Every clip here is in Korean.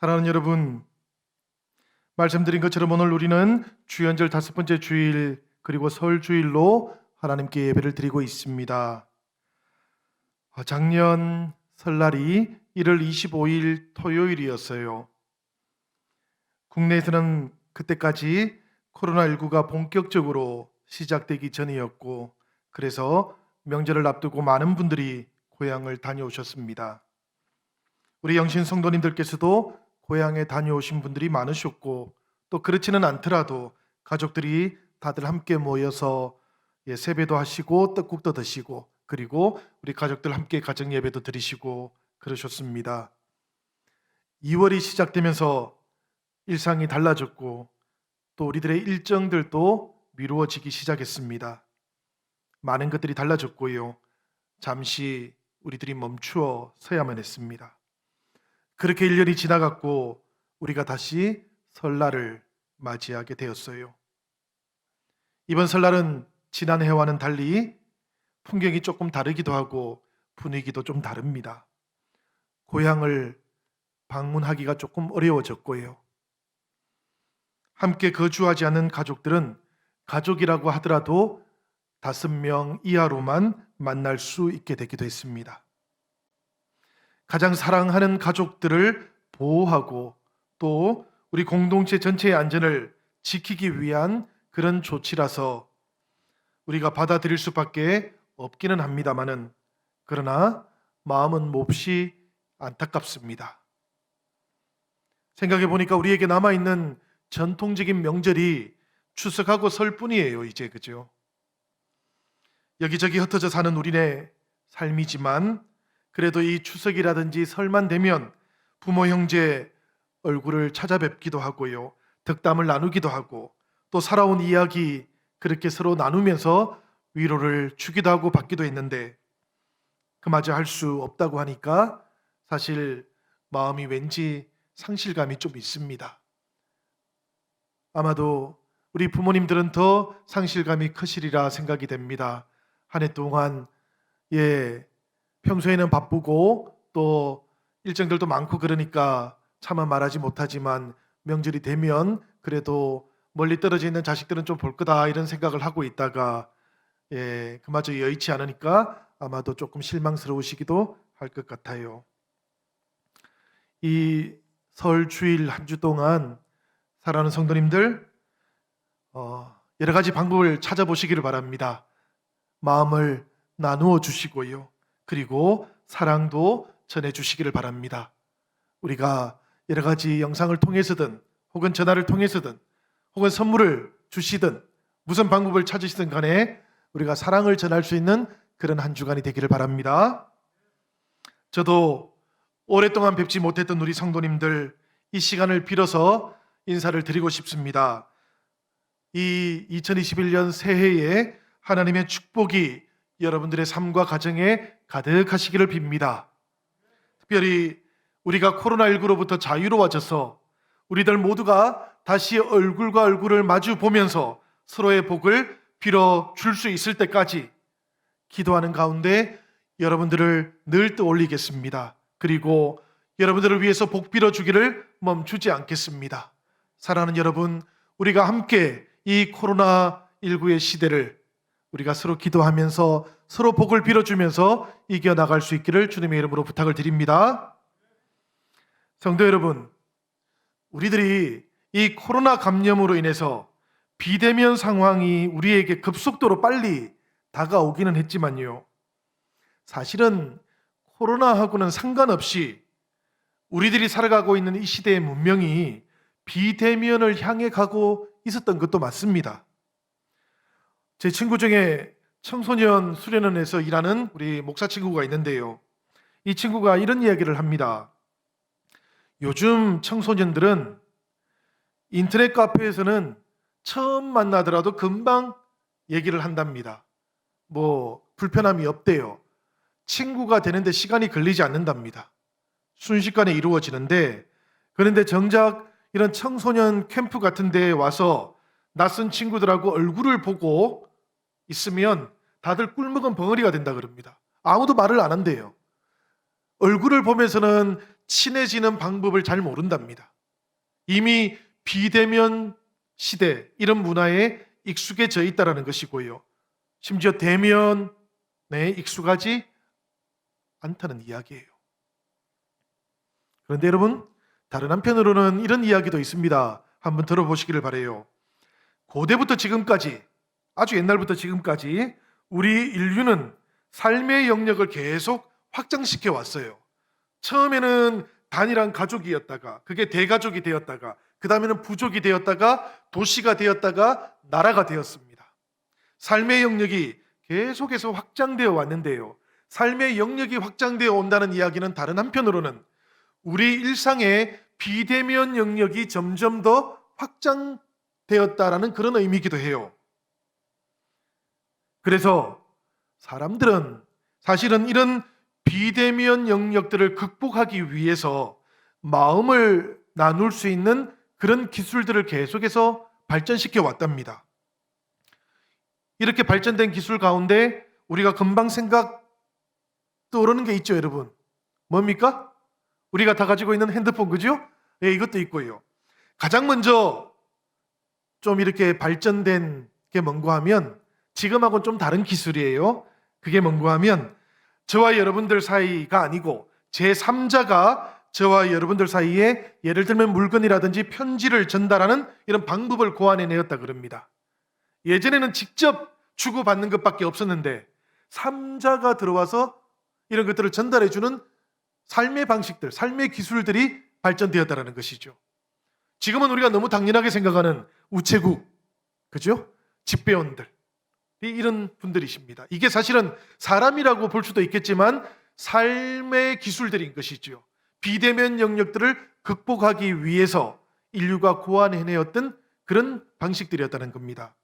사랑하는 여러분, 말씀드린 것처럼 오늘 우리는 주연절 5번째 주일 그리고 설 주일로 하나님께 예배를 드리고 있습니다. 작년 설날이 1월 25일 토요일이었어요. 국내에서는 그때까지 코로나19가 본격적으로 시작되기 전이었고, 그래서 명절을 앞두고 많은 분들이 고향을 다녀오셨습니다. 우리 영신 성도님들께서도 고향에 다녀오신 분들이 많으셨고, 또 그렇지는 않더라도 가족들이 다들 함께 모여서 세배도 하시고 떡국도 드시고, 그리고 우리 가족들 함께 가정 예배도 드리시고 그러셨습니다. 2월이 시작되면서 일상이 달라졌고, 또 우리들의 일정들도 미루어지기 시작했습니다. 많은 것들이 달라졌고요. 잠시 우리들이 멈추어 서야만 했습니다. 그렇게 1년이 지나갔고 우리가 다시 설날을 맞이하게 되었어요. 이번 설날은 지난 해와는 달리 풍경이 조금 다르기도 하고 분위기도 좀 다릅니다. 고향을 방문하기가 조금 어려워졌고요. 함께 거주하지 않는 가족들은 가족이라고 하더라도 5명 이하로만 만날 수 있게 되기도 했습니다. 가장 사랑하는 가족들을 보호하고 또 우리 공동체 전체의 안전을 지키기 위한 그런 조치라서 우리가 받아들일 수밖에 없기는 합니다마는, 그러나 마음은 몹시 안타깝습니다. 생각해 보니까 우리에게 남아있는 전통적인 명절이 추석하고 설뿐이에요, 이제. 그죠? 여기저기 흩어져 사는 우리네 삶이지만 그래도 이 추석이라든지 설만 되면 부모 형제 얼굴을 찾아뵙기도 하고요. 덕담을 나누기도 하고 또 살아온 이야기 그렇게 서로 나누면서 위로를 주기도 하고 받기도 했는데, 그마저 할 수 없다고 하니까 사실 마음이 왠지 상실감이 좀 있습니다. 아마도 우리 부모님들은 더 상실감이 크시리라 생각이 됩니다. 한 해 동안 평소에는 바쁘고 또 일정들도 많고 그러니까 차마 말하지 못하지만 명절이 되면 그래도 멀리 떨어져 있는 자식들은 좀 볼 거다 이런 생각을 하고 있다가 그마저 여의치 않으니까 아마도 조금 실망스러우시기도 할 것 같아요. 이 설 주일 한 주 동안 사랑하는 성도님들, 여러 가지 방법을 찾아보시기를 바랍니다. 마음을 나누어 주시고요. 그리고 사랑도 전해주시기를 바랍니다. 우리가 여러 가지 영상을 통해서든 혹은 전화를 통해서든 혹은 선물을 주시든 무슨 방법을 찾으시든 간에 우리가 사랑을 전할 수 있는 그런 한 주간이 되기를 바랍니다. 저도 오랫동안 뵙지 못했던 우리 성도님들, 이 시간을 빌어서 인사를 드리고 싶습니다. 이 2021년 새해에 하나님의 축복이 여러분들의 삶과 가정에 가득하시기를 빕니다. 특별히 우리가 코로나19로부터 자유로워져서 우리들 모두가 다시 얼굴과 얼굴을 마주 보면서 서로의 복을 빌어줄 수 있을 때까지 기도하는 가운데 여러분들을 늘 떠올리겠습니다. 그리고 여러분들을 위해서 복 빌어주기를 멈추지 않겠습니다. 사랑하는 여러분, 우리가 함께 이 코로나19의 시대를 우리가 서로 기도하면서 서로 복을 빌어주면서 이겨나갈 수 있기를 주님의 이름으로 부탁을 드립니다. 성도 여러분, 우리들이 이 코로나 감염으로 인해서 비대면 상황이 우리에게 급속도로 빨리 다가오기는 했지만요, 사실은 코로나하고는 상관없이 우리들이 살아가고 있는 이 시대의 문명이 비대면을 향해 가고 있었던 것도 맞습니다. 제 친구 중에 청소년 수련원에서 일하는 우리 목사 친구가 있는데요, 이 친구가 이런 이야기를 합니다. 요즘 청소년들은 인터넷 카페에서는 처음 만나더라도 금방 얘기를 한답니다. 불편함이 없대요. 친구가 되는데 시간이 걸리지 않는답니다. 순식간에 이루어지는데, 그런데 정작 이런 청소년 캠프 같은 데에 와서 낯선 친구들하고 얼굴을 보고 있으면 다들 꿀먹은 벙어리가 된다 그럽니다. 아무도 말을 안 한대요. 얼굴을 보면서는 친해지는 방법을 잘 모른답니다. 이미 비대면 시대 이런 문화에 익숙해져 있다는 것이고요. 심지어 대면에 익숙하지 않다는 이야기예요. 그런데 여러분, 다른 한편으로는 이런 이야기도 있습니다. 한번 들어보시기를 바라요. 고대부터 지금까지, 아주 옛날부터 지금까지 우리 인류는 삶의 영역을 계속 확장시켜 왔어요. 처음에는 단일한 가족이었다가, 그게 대가족이 되었다가, 그 다음에는 부족이 되었다가, 도시가 되었다가, 나라가 되었습니다. 삶의 영역이 계속해서 확장되어 왔는데요. 삶의 영역이 확장되어 온다는 이야기는 다른 한편으로는 우리 일상의 비대면 영역이 점점 더 확장되었다라는 그런 의미이기도 해요. 그래서 사람들은 사실은 이런 비대면 영역들을 극복하기 위해서 마음을 나눌 수 있는 그런 기술들을 계속해서 발전시켜 왔답니다. 이렇게 발전된 기술 가운데 우리가 금방 생각 떠오르는 게 있죠, 여러분. 뭡니까? 우리가 다 가지고 있는 핸드폰, 그죠? 네, 이것도 있고요. 가장 먼저 좀 이렇게 발전된 게 뭔가 하면 지금하고는 좀 다른 기술이에요. 그게 뭔가 하면 저와 여러분들 사이가 아니고 제3자가 저와 여러분들 사이에 예를 들면 물건이라든지 편지를 전달하는 이런 방법을 고안해내었다 그럽니다. 예전에는 직접 주고받는 것밖에 없었는데 3자가 들어와서 이런 것들을 전달해주는 삶의 방식들, 삶의 기술들이 발전되었다는 것이죠. 지금은 우리가 너무 당연하게 생각하는 우체국, 그죠? 집배원들, 이런 분들이십니다. 이게 사실은 사람이라고 볼 수도 있겠지만 삶의 기술들인 것이죠. 비대면 영역들을 극복하기 위해서 인류가 고안해내었던 그런 방식들이었다는 겁니다.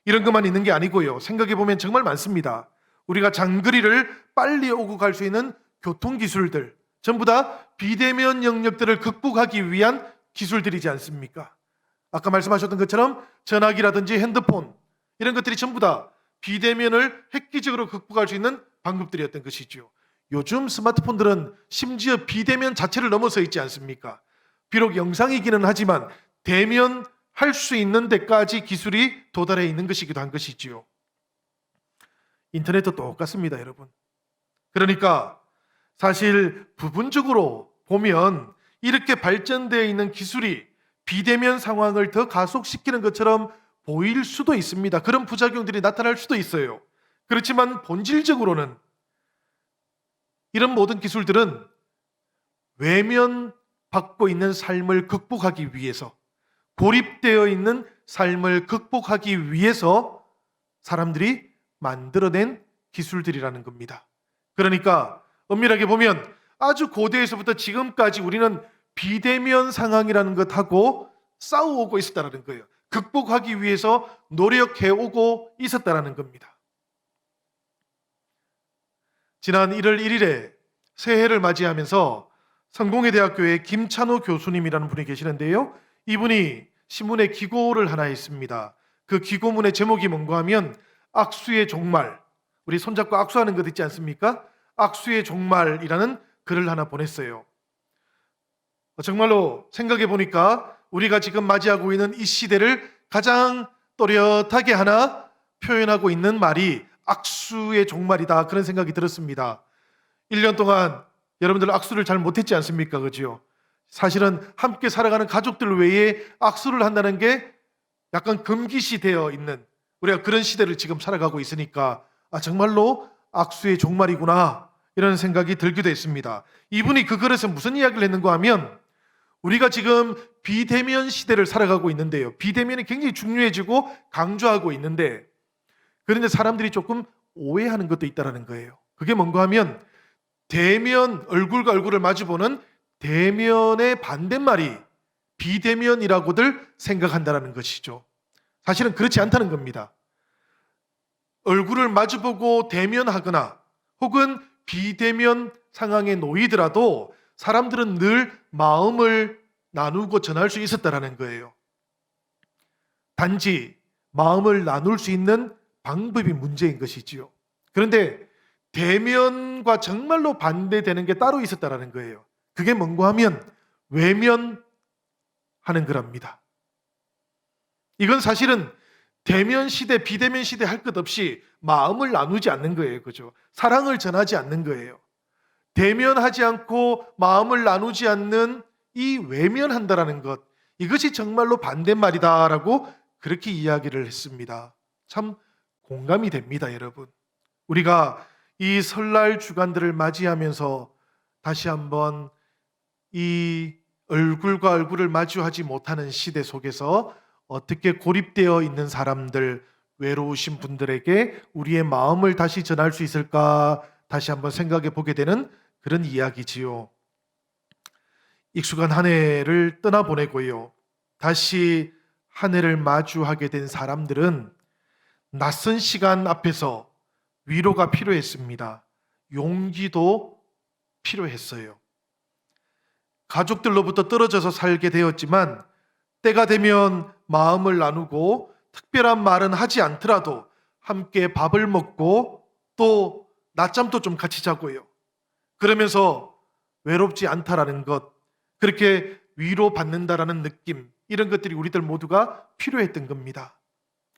이런 것만 있는 게 아니고요. 생각해보면 정말 많습니다. 우리가 장거리를 빨리 오고 갈 수 있는 교통기술들, 전부 다 비대면 영역들을 극복하기 위한 기술들이지 않습니까? 아까 말씀하셨던 것처럼 전화기라든지 핸드폰, 이런 것들이 전부 다 비대면을 획기적으로 극복할 수 있는 방법들이었던 것이죠. 요즘 스마트폰들은 심지어 비대면 자체를 넘어서 있지 않습니까? 비록 영상이기는 하지만 대면 할 수 있는 데까지 기술이 도달해 있는 것이기도 한 것이지요. 인터넷도 똑같습니다, 여러분. 그러니까 사실 부분적으로 보면 이렇게 발전되어 있는 기술이 비대면 상황을 더 가속시키는 것처럼 보일 수도 있습니다. 그런 부작용들이 나타날 수도 있어요. 그렇지만 본질적으로는 이런 모든 기술들은 외면받고 있는 삶을 극복하기 위해서, 고립되어 있는 삶을 극복하기 위해서 사람들이 만들어낸 기술들이라는 겁니다. 그러니까 엄밀하게 보면 아주 고대에서부터 지금까지 우리는 비대면 상황이라는 것하고 싸워오고 있었다는 거예요. 극복하기 위해서 노력해오고 있었다는 겁니다. 지난 1월 1일에 새해를 맞이하면서 성공회대학교의 김찬호 교수님이라는 분이 계시는데요. 이분이 신문에 기고를 하나 했습니다. 그 기고문의 제목이 뭔가 하면 악수의 종말, 우리 손잡고 악수하는 것 있지 않습니까? 악수의 종말이라는 글을 하나 보냈어요. 정말로 생각해 보니까 우리가 지금 맞이하고 있는 이 시대를 가장 또렷하게 하나 표현하고 있는 말이 악수의 종말이다, 그런 생각이 들었습니다. 1년 동안 여러분들 악수를 잘 못했지 않습니까? 그죠? 사실은 함께 살아가는 가족들 외에 악수를 한다는 게 약간 금기시 되어 있는, 우리가 그런 시대를 지금 살아가고 있으니까 정말로 악수의 종말이구나, 이런 생각이 들기도 했습니다. 이분이 그 글에서 무슨 이야기를 했는가 하면 우리가 지금 비대면 시대를 살아가고 있는데요. 비대면이 굉장히 중요해지고 강조하고 있는데, 그런데 사람들이 조금 오해하는 것도 있다는 거예요. 그게 뭔가 하면 대면, 얼굴과 얼굴을 마주보는 대면의 반대말이 비대면이라고들 생각한다는 것이죠. 사실은 그렇지 않다는 겁니다. 얼굴을 마주보고 대면하거나 혹은 비대면 상황에 놓이더라도 사람들은 늘 마음을 나누고 전할 수 있었다는 거예요. 단지 마음을 나눌 수 있는 방법이 문제인 것이지요. 그런데 대면과 정말로 반대되는 게 따로 있었다는 거예요. 그게 뭔고 하면 외면하는 거랍니다. 이건 사실은 대면 시대, 비대면 시대 할 것 없이 마음을 나누지 않는 거예요. 그죠? 사랑을 전하지 않는 거예요. 대면하지 않고 마음을 나누지 않는 이 외면한다라는 것, 이것이 정말로 반대말이다라고 그렇게 이야기를 했습니다. 참 공감이 됩니다, 여러분. 우리가 이 설날 주간들을 맞이하면서 다시 한번 이 얼굴과 얼굴을 마주하지 못하는 시대 속에서 어떻게 고립되어 있는 사람들, 외로우신 분들에게 우리의 마음을 다시 전할 수 있을까 다시 한번 생각해 보게 되는 그런 이야기지요. 익숙한 한 해를 떠나보내고요. 다시 한 해를 마주하게 된 사람들은 낯선 시간 앞에서 위로가 필요했습니다. 용기도 필요했어요. 가족들로부터 떨어져서 살게 되었지만 때가 되면 마음을 나누고 특별한 말은 하지 않더라도 함께 밥을 먹고 또 낮잠도 좀 같이 자고요. 그러면서 외롭지 않다라는 것, 그렇게 위로받는다라는 느낌, 이런 것들이 우리들 모두가 필요했던 겁니다.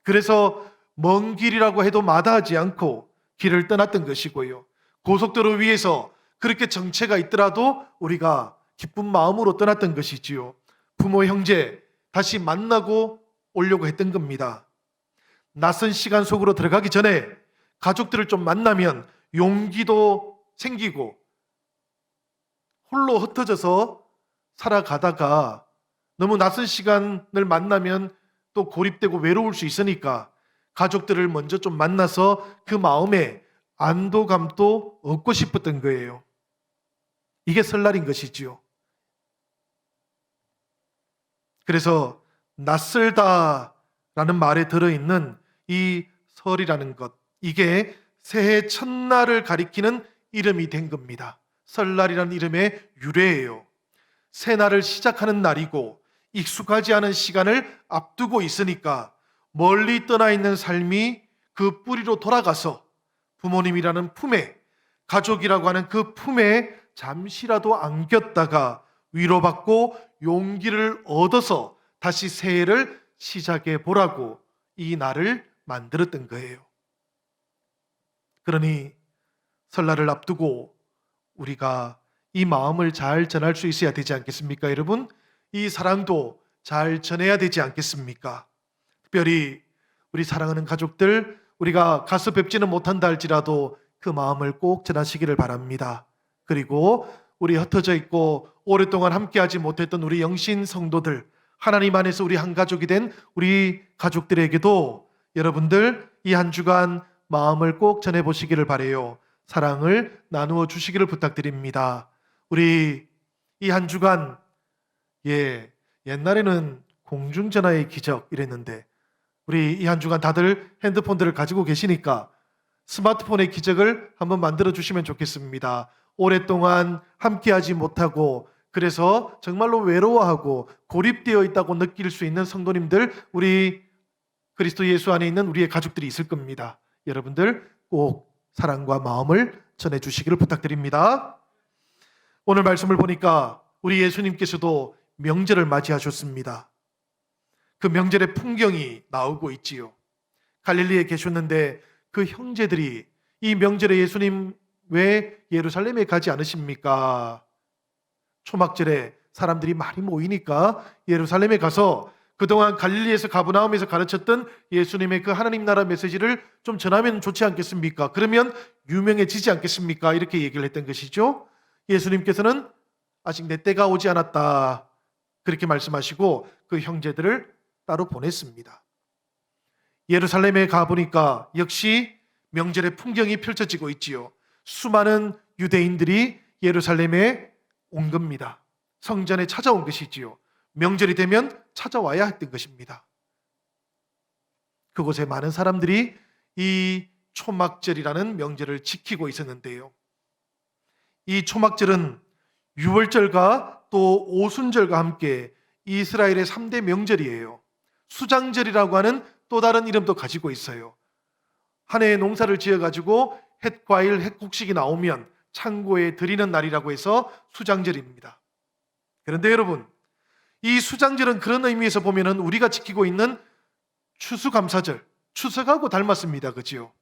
그래서 먼 길이라고 해도 마다하지 않고 길을 떠났던 것이고요. 고속도로 위에서 그렇게 정체가 있더라도 우리가 기쁜 마음으로 떠났던 것이지요. 부모, 형제 다시 만나고 오려고 했던 겁니다. 낯선 시간 속으로 들어가기 전에 가족들을 좀 만나면 용기도 생기고 홀로 흩어져서 살아가다가 너무 낯선 시간을 만나면 또 고립되고 외로울 수 있으니까 가족들을 먼저 좀 만나서 그 마음에 안도감도 얻고 싶었던 거예요. 이게 설날인 것이지요. 그래서 낯설다라는 말에 들어있는 이 설이라는 것, 이게 새해 첫날을 가리키는 이름이 된 겁니다. 설날이라는 이름의 유래예요. 새날을 시작하는 날이고 익숙하지 않은 시간을 앞두고 있으니까 멀리 떠나 있는 삶이 그 뿌리로 돌아가서 부모님이라는 품에, 가족이라고 하는 그 품에 잠시라도 안겼다가 위로받고 용기를 얻어서 다시 새해를 시작해 보라고 이 날을 만들었던 거예요. 그러니 설날을 앞두고 우리가 이 마음을 잘 전할 수 있어야 되지 않겠습니까, 여러분? 이 사랑도 잘 전해야 되지 않겠습니까? 특별히 우리 사랑하는 가족들, 우리가 가서 뵙지는 못한다 할지라도 그 마음을 꼭 전하시기를 바랍니다. 그리고 우리 흩어져 있고 오랫동안 함께하지 못했던 우리 영신 성도들, 하나님 안에서 우리 한 가족이 된 우리 가족들에게도 여러분들 이 한 주간 마음을 꼭 전해보시기를 바라요. 사랑을 나누어 주시기를 부탁드립니다. 우리 이 한 주간 옛날에는 공중전화의 기적 이랬는데 우리 이 한 주간 다들 핸드폰들을 가지고 계시니까 스마트폰의 기적을 한번 만들어 주시면 좋겠습니다. 오랫동안 함께하지 못하고 그래서 정말로 외로워하고 고립되어 있다고 느낄 수 있는 성도님들, 우리 그리스도 예수 안에 있는 우리의 가족들이 있을 겁니다. 여러분들 꼭 사랑과 마음을 전해주시기를 부탁드립니다. 오늘 말씀을 보니까 우리 예수님께서도 명절을 맞이하셨습니다. 그 명절의 풍경이 나오고 있지요. 갈릴리에 계셨는데 그 형제들이 이 명절에 예수님 왜 예루살렘에 가지 않으십니까? 초막절에 사람들이 많이 모이니까 예루살렘에 가서 그동안 갈릴리에서 가버나움에서 가르쳤던 예수님의 그 하나님 나라 메시지를 좀 전하면 좋지 않겠습니까? 그러면 유명해지지 않겠습니까? 이렇게 얘기를 했던 것이죠. 예수님께서는 아직 내 때가 오지 않았다 그렇게 말씀하시고 그 형제들을 따로 보냈습니다. 예루살렘에 가보니까 역시 명절의 풍경이 펼쳐지고 있지요. 수많은 유대인들이 예루살렘에 온 겁니다. 성전에 찾아온 것이지요. 명절이 되면 찾아와야 했던 것입니다. 그곳에 많은 사람들이 이 초막절이라는 명절을 지키고 있었는데요. 이 초막절은 유월절과 또 오순절과 함께 이스라엘의 3대 명절이에요. 수장절이라고 하는 또 다른 이름도 가지고 있어요. 한 해의 농사를 지어가지고 햇과일, 햇곡식이 나오면 창고에 드리는 날이라고 해서 수장절입니다. 그런데 여러분, 이 수장절은 그런 의미에서 보면은 우리가 지키고 있는 추수감사절, 추석하고 닮았습니다. 그지요?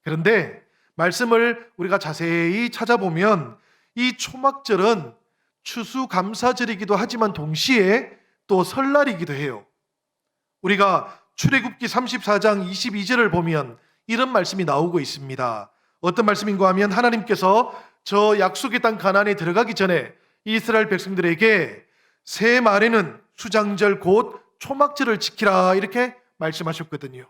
그런데 말씀을 우리가 자세히 찾아보면 이 초막절은 추수감사절이기도 하지만 동시에 또 설날이기도 해요. 우리가 출애굽기 34장 22절을 보면 이런 말씀이 나오고 있습니다. 어떤 말씀인가 하면 하나님께서 저 약속의 땅 가나안에 들어가기 전에 이스라엘 백성들에게 새 말에는 수장절 곧 초막절을 지키라 이렇게 말씀하셨거든요.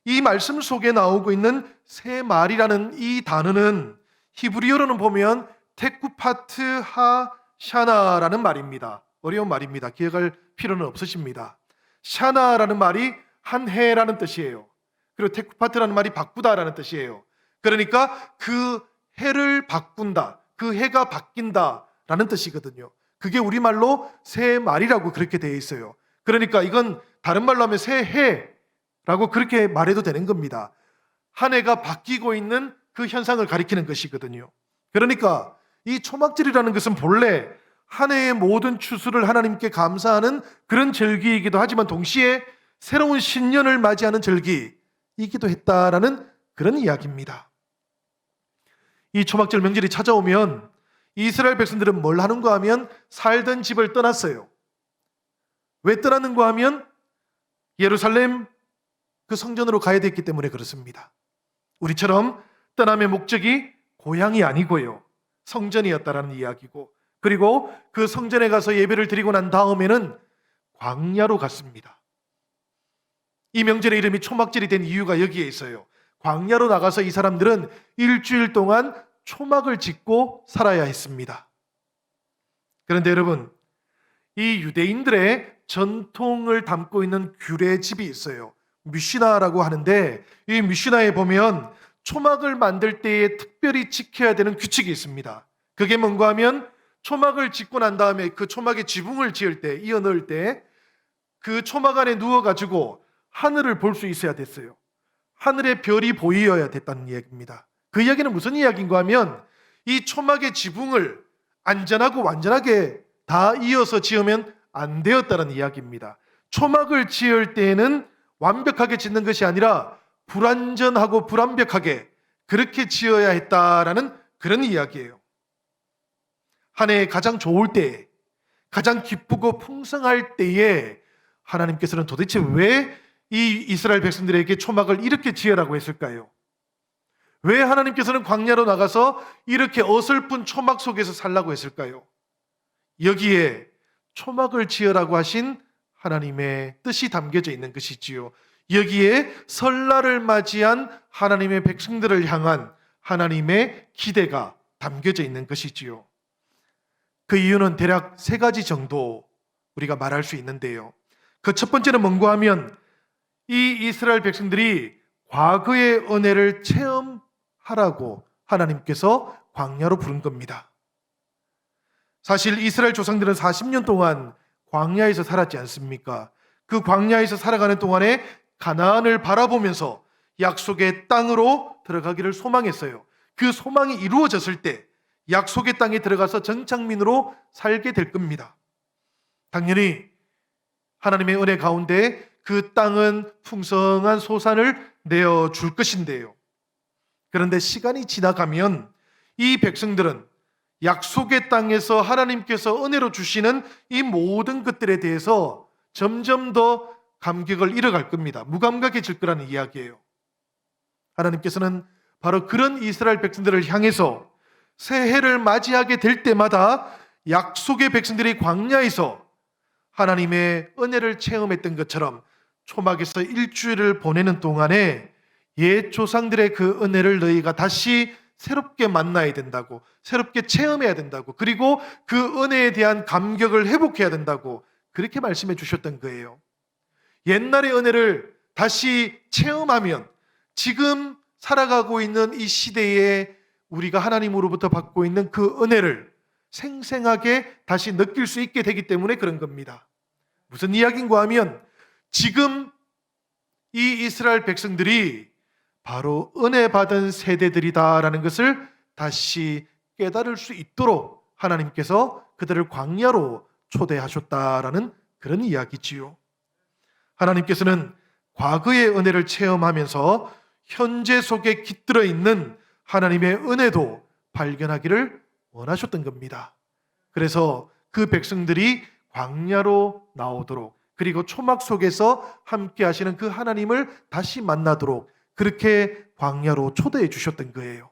이 말씀 속에 나오고 있는 새 말이라는 이 단어는 히브리어로는 보면 테쿠파트 하 샤나라는 말입니다. 어려운 말입니다. 기억할 필요는 없으십니다. 샤나라는 말이 한 해라는 뜻이에요. 그리고 테쿠파트라는 말이 바꾸다라는 뜻이에요. 그러니까 그 해를 바꾼다, 그 해가 바뀐다라는 뜻이거든요. 그게 우리말로 새 말이라고 그렇게 되어 있어요. 그러니까 이건 다른 말로 하면 새 해라고 그렇게 말해도 되는 겁니다. 한 해가 바뀌고 있는 그 현상을 가리키는 것이거든요. 그러니까 이 초막절이라는 것은 본래 한 해의 모든 추수를 하나님께 감사하는 그런 절기이기도 하지만 동시에 새로운 신년을 맞이하는 절기이기도 했다라는 그런 이야기입니다. 이 초막절 명절이 찾아오면 이스라엘 백성들은 뭘 하는가 하면 살던 집을 떠났어요. 왜 떠나는가 하면 예루살렘 그 성전으로 가야 됐기 때문에 그렇습니다. 우리처럼 떠남의 목적이 고향이 아니고요, 성전이었다라는 이야기고, 그리고 그 성전에 가서 예배를 드리고 난 다음에는 광야로 갔습니다. 이 명절의 이름이 초막절이 된 이유가 여기에 있어요. 광야로 나가서 이 사람들은 일주일 동안 초막을 짓고 살아야 했습니다. 그런데 여러분, 이 유대인들의 전통을 담고 있는 규례집이 있어요. 미시나라고 하는데, 이 미시나에 보면 초막을 만들 때에 특별히 지켜야 되는 규칙이 있습니다. 그게 뭔가 하면 초막을 짓고 난 다음에 그 초막에 지붕을 지을 때, 이어 넣을 때 그 초막 안에 누워가지고 하늘을 볼 수 있어야 됐어요. 하늘의 별이 보여야 됐다는 이야기입니다. 그 이야기는 무슨 이야기인가 하면 이 초막의 지붕을 안전하고 완전하게 다 이어서 지으면 안 되었다는 이야기입니다. 초막을 지을 때에는 완벽하게 짓는 것이 아니라 불완전하고 불완벽하게 그렇게 지어야 했다라는 그런 이야기예요. 한 해에 가장 좋을 때에, 가장 기쁘고 풍성할 때에 하나님께서는 도대체 왜 이 이스라엘 백성들에게 초막을 이렇게 지으라고 했을까요? 왜 하나님께서는 광야로 나가서 이렇게 어설픈 초막 속에서 살라고 했을까요? 여기에 초막을 지으라고 하신 하나님의 뜻이 담겨져 있는 것이지요. 여기에 설날을 맞이한 하나님의 백성들을 향한 하나님의 기대가 담겨져 있는 것이지요. 그 이유는 대략 세 가지 정도 우리가 말할 수 있는데요. 그 첫 번째는 뭔가 하면 이 이스라엘 백성들이 과거의 은혜를 체험하라고 하나님께서 광야로 부른 겁니다. 사실 이스라엘 조상들은 40년 동안 광야에서 살았지 않습니까? 그 광야에서 살아가는 동안에 가나안을 바라보면서 약속의 땅으로 들어가기를 소망했어요. 그 소망이 이루어졌을 때 약속의 땅에 들어가서 정착민으로 살게 될 겁니다. 당연히 하나님의 은혜 가운데 그 땅은 풍성한 소산을 내어줄 것인데요. 그런데 시간이 지나가면 이 백성들은 약속의 땅에서 하나님께서 은혜로 주시는 이 모든 것들에 대해서 점점 더 감격을 잃어갈 겁니다. 무감각해질 거라는 이야기예요. 하나님께서는 바로 그런 이스라엘 백성들을 향해서 새해를 맞이하게 될 때마다 약속의 백성들이 광야에서 하나님의 은혜를 체험했던 것처럼 초막에서 일주일을 보내는 동안에 옛 조상들의 그 은혜를 너희가 다시 새롭게 만나야 된다고, 새롭게 체험해야 된다고, 그리고 그 은혜에 대한 감격을 회복해야 된다고 그렇게 말씀해 주셨던 거예요. 옛날의 은혜를 다시 체험하면 지금 살아가고 있는 이 시대에 우리가 하나님으로부터 받고 있는 그 은혜를 생생하게 다시 느낄 수 있게 되기 때문에 그런 겁니다. 무슨 이야기인가 하면 지금 이 이스라엘 백성들이 바로 은혜 받은 세대들이다라는 것을 다시 깨달을 수 있도록 하나님께서 그들을 광야로 초대하셨다라는 그런 이야기지요. 하나님께서는 과거의 은혜를 체험하면서 현재 속에 깃들어 있는 하나님의 은혜도 발견하기를 원하셨던 겁니다. 그래서 그 백성들이 광야로 나오도록, 그리고 초막 속에서 함께 하시는 그 하나님을 다시 만나도록 그렇게 광야로 초대해 주셨던 거예요.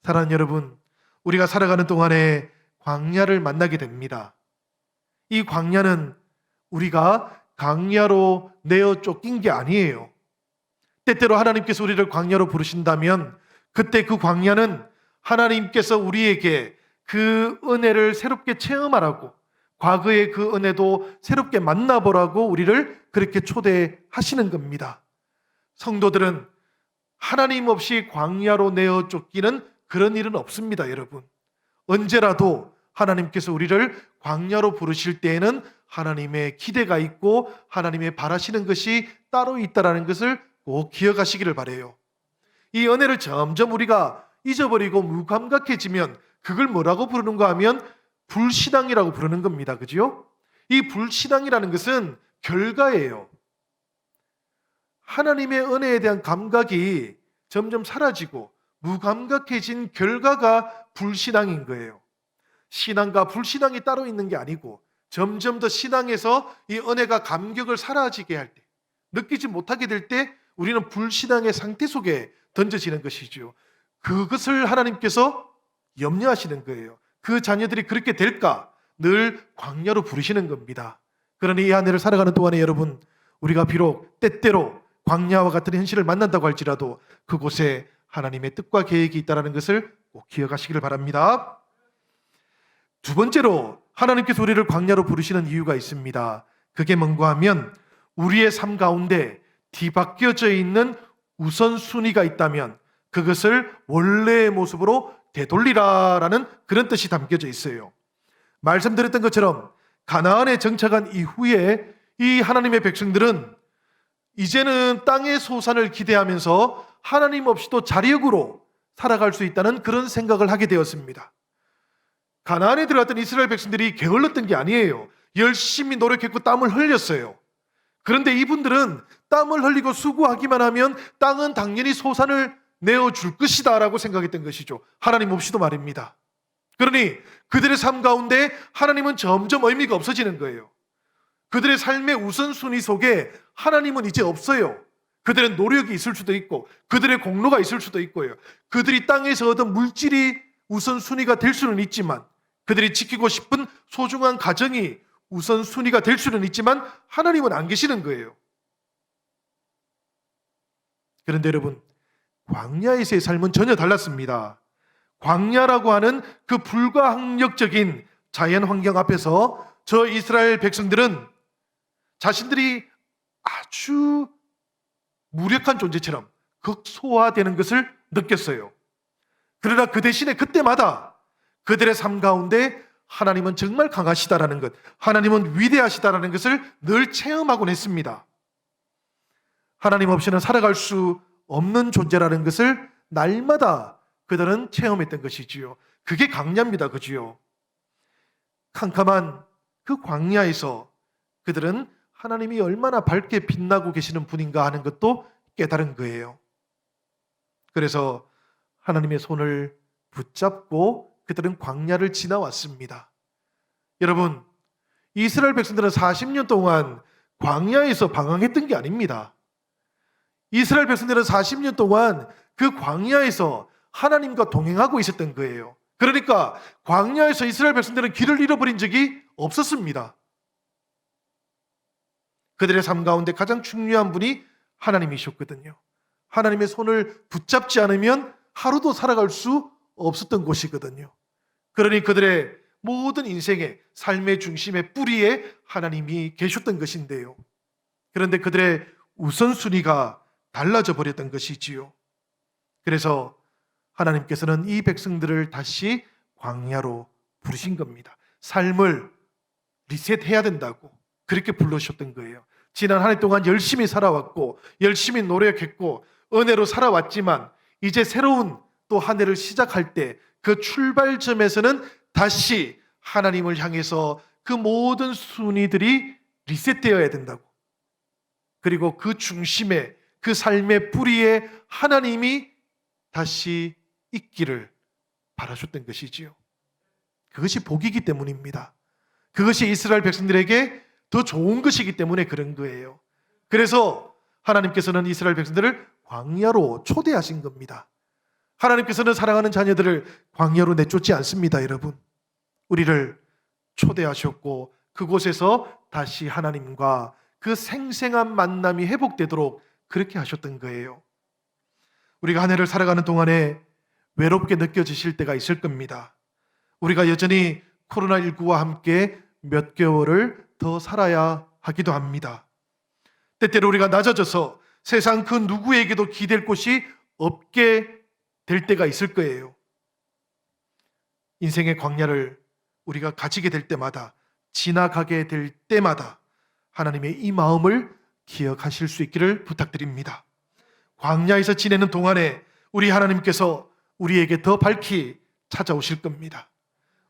사랑하는 여러분, 우리가 살아가는 동안에 광야를 만나게 됩니다. 이 광야는 우리가 광야로 내어 쫓긴 게 아니에요. 때때로 하나님께서 우리를 광야로 부르신다면 그때 그 광야는 하나님께서 우리에게 그 은혜를 새롭게 체험하라고, 과거의 그 은혜도 새롭게 만나보라고 우리를 그렇게 초대하시는 겁니다. 성도들은 하나님 없이 광야로 내어 쫓기는 그런 일은 없습니다, 여러분. 언제라도 하나님께서 우리를 광야로 부르실 때에는 하나님의 기대가 있고 하나님의 바라시는 것이 따로 있다는 것을 꼭 기억하시기를 바라요. 이 은혜를 점점 우리가 잊어버리고 무감각해지면 그걸 뭐라고 부르는가 하면 불신앙이라고 부르는 겁니다. 그죠? 이 불신앙이라는 것은 결과예요. 하나님의 은혜에 대한 감각이 점점 사라지고 무감각해진 결과가 불신앙인 거예요. 신앙과 불신앙이 따로 있는 게 아니고 점점 더 신앙에서 이 은혜가 감격을 사라지게 할 때, 느끼지 못하게 될 때 우리는 불신앙의 상태 속에 던져지는 것이죠. 그것을 하나님께서 염려하시는 거예요. 그 자녀들이 그렇게 될까 늘 광야로 부르시는 겁니다. 그러니 이 한 해를 살아가는 동안에 여러분, 우리가 비록 때때로 광야와 같은 현실을 만난다고 할지라도 그곳에 하나님의 뜻과 계획이 있다는 것을 꼭 기억하시기를 바랍니다. 두 번째로 하나님께서 우리를 광야로 부르시는 이유가 있습니다. 그게 뭔가 하면 우리의 삶 가운데 뒤바뀌어져 있는 우선순위가 있다면 그것을 원래의 모습으로 되돌리라라는 그런 뜻이 담겨져 있어요. 말씀드렸던 것처럼 가나안에 정착한 이후에 이 하나님의 백성들은 이제는 땅의 소산을 기대하면서 하나님 없이도 자력으로 살아갈 수 있다는 그런 생각을 하게 되었습니다. 가나안에 들어갔던 이스라엘 백성들이 게을렀던 게 아니에요. 열심히 노력했고 땀을 흘렸어요. 그런데 이분들은 땀을 흘리고 수고하기만 하면 땅은 당연히 소산을 내어줄 것이다 라고 생각했던 것이죠. 하나님 없이도 말입니다. 그러니 그들의 삶 가운데 하나님은 점점 의미가 없어지는 거예요. 그들의 삶의 우선순위 속에 하나님은 이제 없어요. 그들의 노력이 있을 수도 있고 그들의 공로가 있을 수도 있고요. 그들이 땅에서 얻은 물질이 우선순위가 될 수는 있지만, 그들이 지키고 싶은 소중한 가정이 우선순위가 될 수는 있지만 하나님은 안 계시는 거예요. 그런데 여러분, 광야에서의 삶은 전혀 달랐습니다. 광야라고 하는 그 불가항력적인 자연 환경 앞에서 저 이스라엘 백성들은 자신들이 아주 무력한 존재처럼 극소화되는 것을 느꼈어요. 그러나 그 대신에 그때마다 그들의 삶 가운데 하나님은 정말 강하시다라는 것, 하나님은 위대하시다라는 것을 늘 체험하곤 했습니다. 하나님 없이는 살아갈 수 없는 존재라는 것을 날마다 그들은 체험했던 것이지요. 그게 광야입니다. 그지요? 캄캄한 그 광야에서 그들은 하나님이 얼마나 밝게 빛나고 계시는 분인가 하는 것도 깨달은 거예요. 그래서 하나님의 손을 붙잡고 그들은 광야를 지나왔습니다. 여러분, 이스라엘 백성들은 40년 동안 광야에서 방황했던 게 아닙니다. 이스라엘 백성들은 40년 동안 그 광야에서 하나님과 동행하고 있었던 거예요. 그러니까 광야에서 이스라엘 백성들은 길을 잃어버린 적이 없었습니다. 그들의 삶 가운데 가장 중요한 분이 하나님이셨거든요. 하나님의 손을 붙잡지 않으면 하루도 살아갈 수 없었던 곳이거든요. 그러니 그들의 모든 인생의 삶의 중심의 뿌리에 하나님이 계셨던 것인데요. 그런데 그들의 우선순위가 달라져 버렸던 것이지요. 그래서 하나님께서는 이 백성들을 다시 광야로 부르신 겁니다. 삶을 리셋해야 된다고 그렇게 불러주셨던 거예요. 지난 한 해 동안 열심히 살아왔고 열심히 노력했고 은혜로 살아왔지만 이제 새로운 또 한 해를 시작할 때 그 출발점에서는 다시 하나님을 향해서 그 모든 순위들이 리셋되어야 된다고. 그리고 그 중심에, 그 삶의 뿌리에 하나님이 다시 있기를 바라셨던 것이지요. 그것이 복이기 때문입니다. 그것이 이스라엘 백성들에게 더 좋은 것이기 때문에 그런 거예요. 그래서 하나님께서는 이스라엘 백성들을 광야로 초대하신 겁니다. 하나님께서는 사랑하는 자녀들을 광야로 내쫓지 않습니다, 여러분. 우리를 초대하셨고 그곳에서 다시 하나님과 그 생생한 만남이 회복되도록 그렇게 하셨던 거예요. 우리가 한 해를 살아가는 동안에 외롭게 느껴지실 때가 있을 겁니다. 우리가 여전히 코로나19와 함께 몇 개월을 더 살아야 하기도 합니다. 때때로 우리가 낮아져서 세상 그 누구에게도 기댈 곳이 없게 될 때가 있을 거예요. 인생의 광야를 우리가 가지게 될 때마다, 지나가게 될 때마다 하나님의 이 마음을 기억하실 수 있기를 부탁드립니다. 광야에서 지내는 동안에 우리 하나님께서 우리에게 더 밝히 찾아오실 겁니다.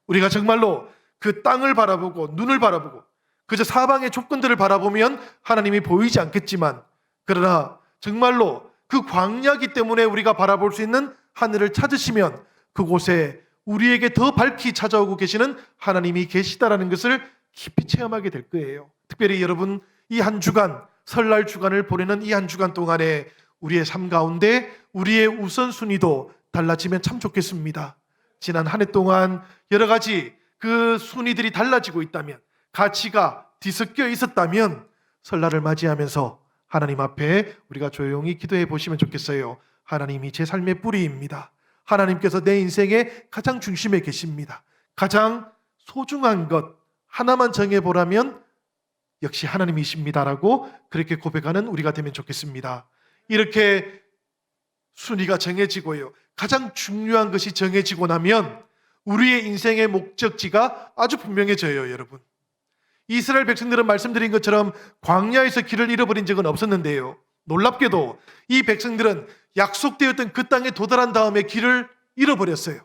우리가 정말로 그 땅을 바라보고 눈을 바라보고 그저 사방의 조건들을 바라보면 하나님이 보이지 않겠지만, 그러나 정말로 그 광야이기 때문에 우리가 바라볼 수 있는 하늘을 찾으시면 그곳에 우리에게 더 밝히 찾아오고 계시는 하나님이 계시다라는 것을 깊이 체험하게 될 거예요. 특별히 여러분, 이 한 주간, 설날 주간을 보내는 이 한 주간 동안에 우리의 삶 가운데 우리의 우선순위도 달라지면 참 좋겠습니다. 지난 한 해 동안 여러 가지 그 순위들이 달라지고 있다면, 가치가 뒤섞여 있었다면 설날을 맞이하면서 하나님 앞에 우리가 조용히 기도해 보시면 좋겠어요. 하나님이 제 삶의 뿌리입니다. 하나님께서 내 인생의 가장 중심에 계십니다. 가장 소중한 것 하나만 정해보라면 역시 하나님이십니다라고 그렇게 고백하는 우리가 되면 좋겠습니다. 이렇게 순위가 정해지고요, 가장 중요한 것이 정해지고 나면 우리의 인생의 목적지가 아주 분명해져요. 여러분, 이스라엘 백성들은 말씀드린 것처럼 광야에서 길을 잃어버린 적은 없었는데요, 놀랍게도 이 백성들은 약속되었던 그 땅에 도달한 다음에 길을 잃어버렸어요.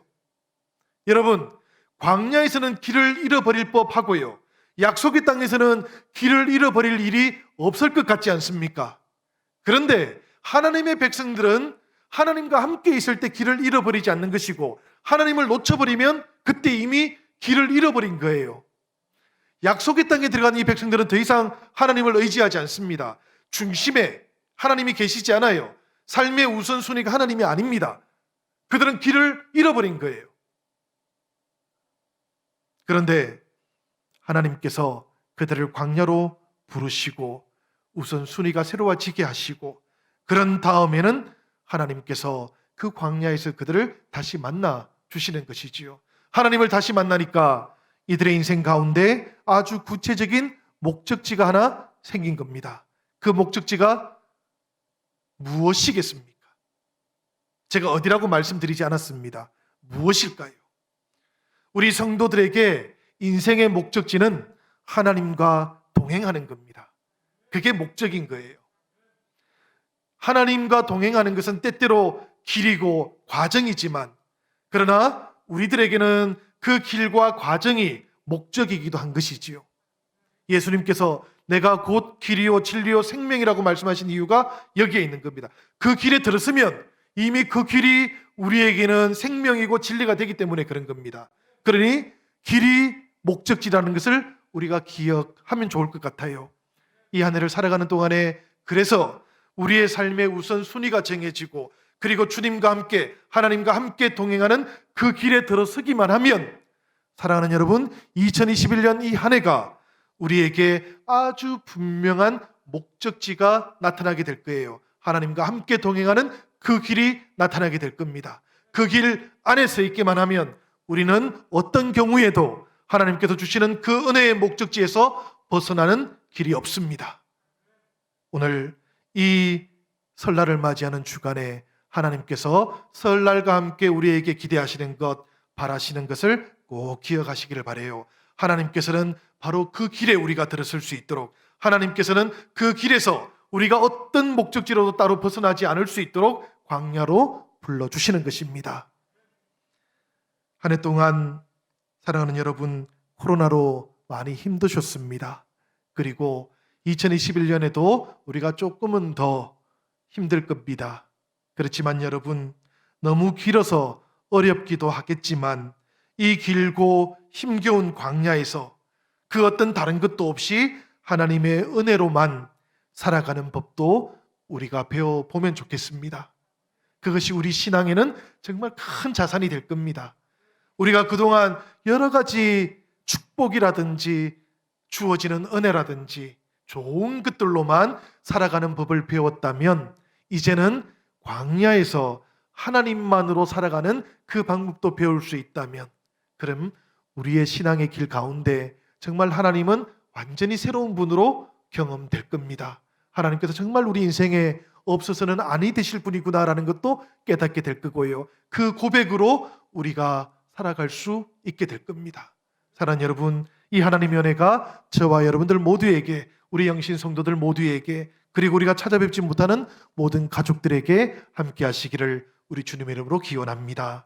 여러분, 광야에서는 길을 잃어버릴 법하고요, 약속의 땅에서는 길을 잃어버릴 일이 없을 것 같지 않습니까? 그런데 하나님의 백성들은 하나님과 함께 있을 때 길을 잃어버리지 않는 것이고, 하나님을 놓쳐버리면 그때 이미 길을 잃어버린 거예요. 약속의 땅에 들어간 이 백성들은 더 이상 하나님을 의지하지 않습니다. 중심에 하나님이 계시지 않아요. 삶의 우선순위가 하나님이 아닙니다. 그들은 길을 잃어버린 거예요. 그런데 하나님께서 그들을 광야로 부르시고 우선순위가 새로워지게 하시고, 그런 다음에는 하나님께서 그 광야에서 그들을 다시 만나 주시는 것이지요. 하나님을 다시 만나니까 이들의 인생 가운데 아주 구체적인 목적지가 하나 생긴 겁니다. 그 목적지가 무엇이겠습니까? 제가 어디라고 말씀드리지 않았습니다. 무엇일까요? 우리 성도들에게 인생의 목적지는 하나님과 동행하는 겁니다. 그게 목적인 거예요. 하나님과 동행하는 것은 때때로 길이고 과정이지만, 그러나 우리들에게는 그 길과 과정이 목적이기도 한 것이지요. 예수님께서 내가 곧 길이요 진리요 생명이라고 말씀하신 이유가 여기에 있는 겁니다. 그 길에 들었으면 이미 그 길이 우리에게는 생명이고 진리가 되기 때문에 그런 겁니다. 그러니 길이 목적지라는 것을 우리가 기억하면 좋을 것 같아요. 이 한 해를 살아가는 동안에 그래서 우리의 삶의 우선순위가 정해지고, 그리고 주님과 함께 하나님과 함께 동행하는 그 길에 들어서기만 하면, 사랑하는 여러분, 2021년 이 한 해가 우리에게 아주 분명한 목적지가 나타나게 될 거예요. 하나님과 함께 동행하는 그 길이 나타나게 될 겁니다. 그 길 안에 서 있기만 하면 우리는 어떤 경우에도 하나님께서 주시는 그 은혜의 목적지에서 벗어나는 길이 없습니다. 오늘 이 설날을 맞이하는 주간에 하나님께서 설날과 함께 우리에게 기대하시는 것, 바라시는 것을 꼭 기억하시기를 바라요. 하나님께서는 바로 그 길에 우리가 들어설 수 있도록, 하나님께서는 그 길에서 우리가 어떤 목적지로도 따로 벗어나지 않을 수 있도록 광야로 불러주시는 것입니다. 한 해 동안 사랑하는 여러분, 코로나로 많이 힘드셨습니다. 그리고 2021년에도 우리가 조금은 더 힘들 겁니다. 그렇지만 여러분, 너무 길어서 어렵기도 하겠지만 이 길고 힘겨운 광야에서 그 어떤 다른 것도 없이 하나님의 은혜로만 살아가는 법도 우리가 배워보면 좋겠습니다. 그것이 우리 신앙에는 정말 큰 자산이 될 겁니다. 우리가 그동안 여러 가지 축복이라든지 주어지는 은혜라든지 좋은 것들로만 살아가는 법을 배웠다면 이제는 광야에서 하나님만으로 살아가는 그 방법도 배울 수 있다면 그럼 우리의 신앙의 길 가운데 정말 하나님은 완전히 새로운 분으로 경험될 겁니다. 하나님께서 정말 우리 인생에 없어서는 아니 되실 분이구나라는 것도 깨닫게 될 거고요. 그 고백으로 우리가 살아갈 수 있게 될 겁니다. 사랑하는 여러분, 이 하나님의 은혜가 저와 여러분들 모두에게, 우리 영신 성도들 모두에게, 그리고 우리가 찾아뵙지 못하는 모든 가족들에게 함께 하시기를 우리 주님의 이름으로 기원합니다.